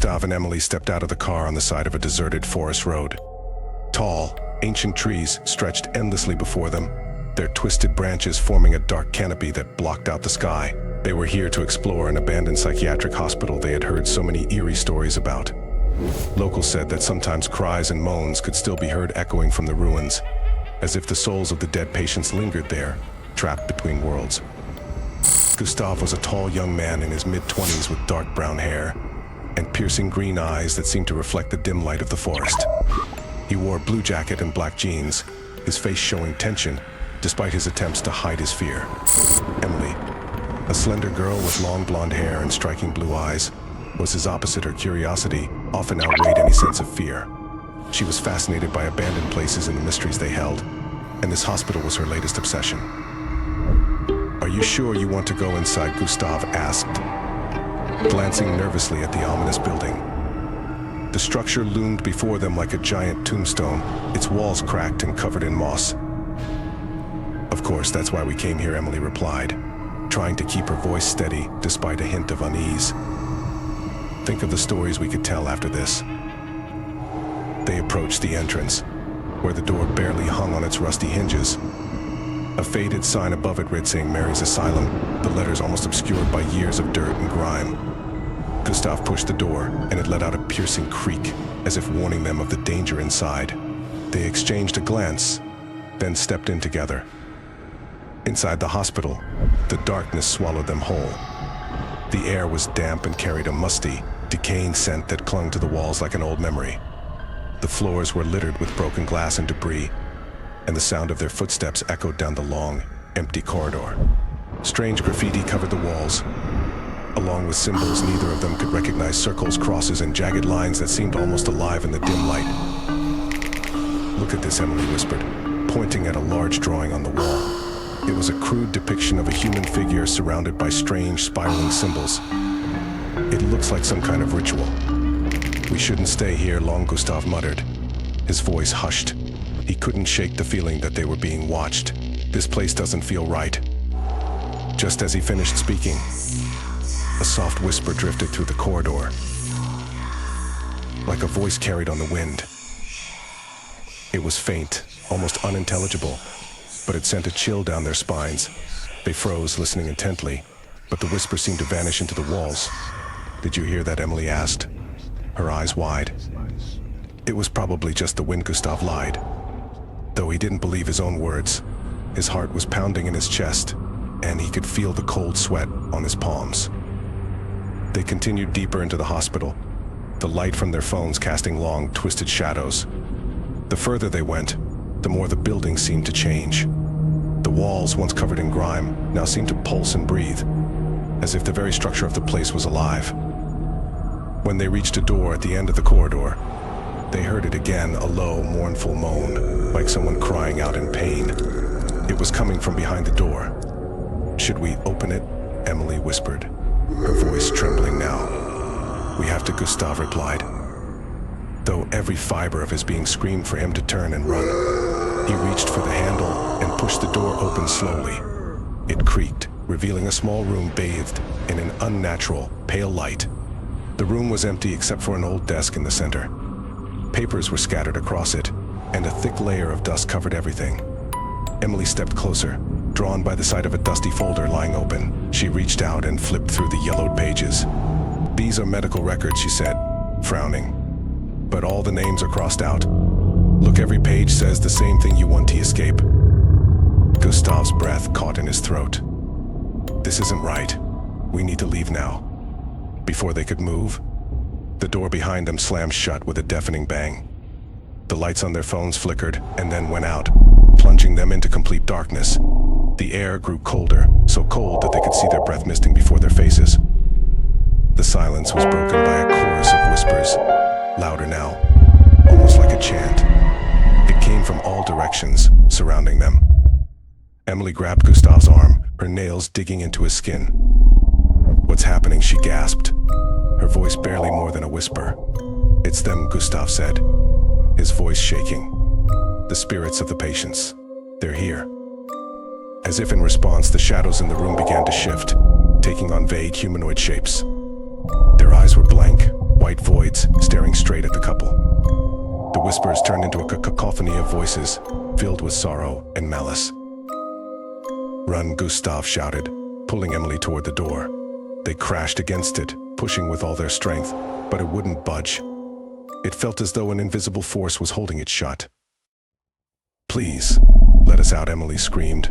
Gustav and Emily stepped out of the car on the side of a deserted forest road. Tall, ancient trees stretched endlessly before them, their twisted branches forming a dark canopy that blocked out the sky. They were here to explore an abandoned psychiatric hospital they had heard so many eerie stories about. Locals said that sometimes cries and moans could still be heard echoing from the ruins, as if the souls of the dead patients lingered there, trapped between worlds. Gustav was a tall young man in his mid-20s with dark brown hair and piercing green eyes that seemed to reflect the dim light of the forest. He wore a blue jacket and black jeans, his face showing tension despite his attempts to hide his fear. Emily, a slender girl with long blonde hair and striking blue eyes, was his opposite. Her curiosity often outweighed any sense of fear. She was fascinated by abandoned places and the mysteries they held, and this hospital was her latest obsession. "Are you sure you want to go inside?" Gustav asked, glancing nervously at the ominous building. The structure loomed before them like a giant tombstone, its walls cracked and covered in moss. "Of course, that's why we came here," Emily replied, trying to keep her voice steady despite a hint of unease. "Think of the stories we could tell after this." They approached the entrance, where the door barely hung on its rusty hinges. A faded sign above it read saying Mary's Asylum, the letters almost obscured by years of dirt and grime. Gustav pushed the door, and it let out a piercing creak, as if warning them of the danger inside. They exchanged a glance, then stepped in together. Inside the hospital, the darkness swallowed them whole. The air was damp and carried a musty, decaying scent that clung to the walls like an old memory. The floors were littered with broken glass and debris, and the sound of their footsteps echoed down the long, empty corridor. Strange graffiti covered the walls, along with symbols neither of them could recognize: circles, crosses, and jagged lines that seemed almost alive in the dim light. "Look at this," Emily whispered, pointing at a large drawing on the wall. It was a crude depiction of a human figure surrounded by strange, spiraling symbols. "It looks like some kind of ritual." "We shouldn't stay here long," Gustav muttered, his voice hushed. He couldn't shake the feeling that they were being watched. "This place doesn't feel right." Just as he finished speaking, a soft whisper drifted through the corridor, like a voice carried on the wind. It was faint, almost unintelligible, but it sent a chill down their spines. They froze, listening intently, but the whisper seemed to vanish into the walls. "Did you hear that?" Emily asked, her eyes wide. It was probably just the wind. Gustav lied. Though he didn't believe his own words, his heart was pounding in his chest, and he could feel the cold sweat on his palms. They continued deeper into the hospital, the light from their phones casting long, twisted shadows. The further they went, the more the building seemed to change. The walls, once covered in grime, now seemed to pulse and breathe, as if the very structure of the place was alive. When they reached a door at the end of the corridor, they heard it again, a low, mournful moan, like someone crying out in pain. It was coming from behind the door. "Should we open it?" Emily whispered, her voice trembling now. "We have to," Gustav replied, though every fiber of his being screamed for him to turn and run. He reached for the handle and pushed the door open slowly. It creaked, revealing a small room bathed in an unnatural, pale light. The room was empty except for an old desk in the center. Papers were scattered across it, and a thick layer of dust covered everything. Emily stepped closer, drawn by the sight of a dusty folder lying open. She reached out and flipped through the yellowed pages. "These are medical records," she said, frowning. "But all the names are crossed out. Look, every page says the same thing: you want to escape." Gustav's breath caught in his throat. "This isn't right. We need to leave now." Before they could move, the door behind them slammed shut with a deafening bang. The lights on their phones flickered and then went out, plunging them into complete darkness. The air grew colder, so cold that they could see their breath misting before their faces. The silence was broken by a chorus of whispers, louder now, almost like a chant. It came from all directions, surrounding them. Emily grabbed Gustav's arm, her nails digging into his skin. "What's happening?" she gasped, her voice barely more than a whisper. "It's them," Gustav said, his voice shaking. "The spirits of the patients. They're here." As if in response, the shadows in the room began to shift, taking on vague humanoid shapes. Their eyes were blank, white voids staring straight at the couple. The whispers turned into a cacophony of voices, filled with sorrow and malice. "Run," Gustav shouted, pulling Emily toward the door. They crashed against it, pushing with all their strength, but it wouldn't budge. It felt as though an invisible force was holding it shut. "Please, let us out," Emily screamed,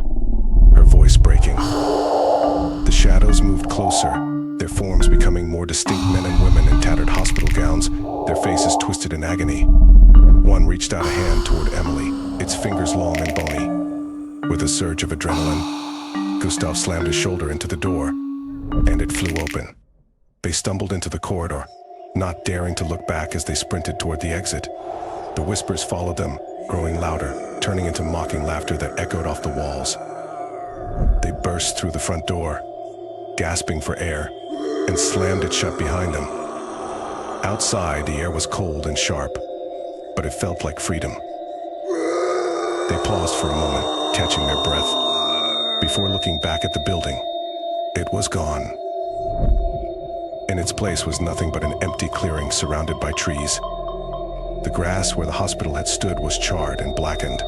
her voice breaking. The shadows moved closer, their forms becoming more distinct, men and women in tattered hospital gowns, their faces twisted in agony. One reached out a hand toward Emily, its fingers long and bony. With a surge of adrenaline, Gustav slammed his shoulder into the door, and it flew open. They stumbled into the corridor, not daring to look back as they sprinted toward the exit. The whispers followed them, growing louder, turning into mocking laughter that echoed off the walls. They burst through the front door, gasping for air, and slammed it shut behind them. Outside, the air was cold and sharp, but it felt like freedom. They paused for a moment, catching their breath, before looking back at the building. It was gone. In its place was nothing but an empty clearing surrounded by trees. The grass where the hospital had stood was charred and blackened,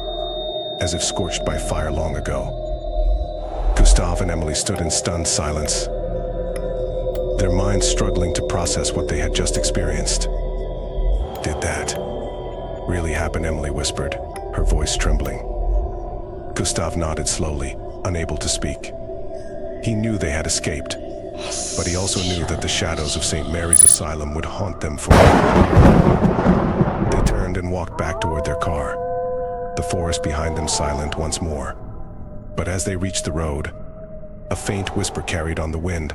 as if scorched by fire long ago. Gustav and Emily stood in stunned silence, their minds struggling to process what they had just experienced. "Did that really happen?" Emily whispered, her voice trembling. Gustav nodded slowly, unable to speak. He knew they had escaped, but he also knew that the shadows of St. Mary's Asylum would haunt them forever. They turned and walked back toward their car, the forest behind them silent once more. But as they reached the road, a faint whisper carried on the wind,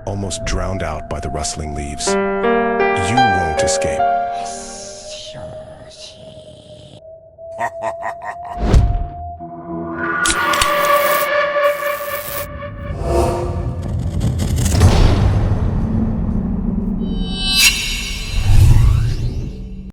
almost drowned out by the rustling leaves. "You won't escape."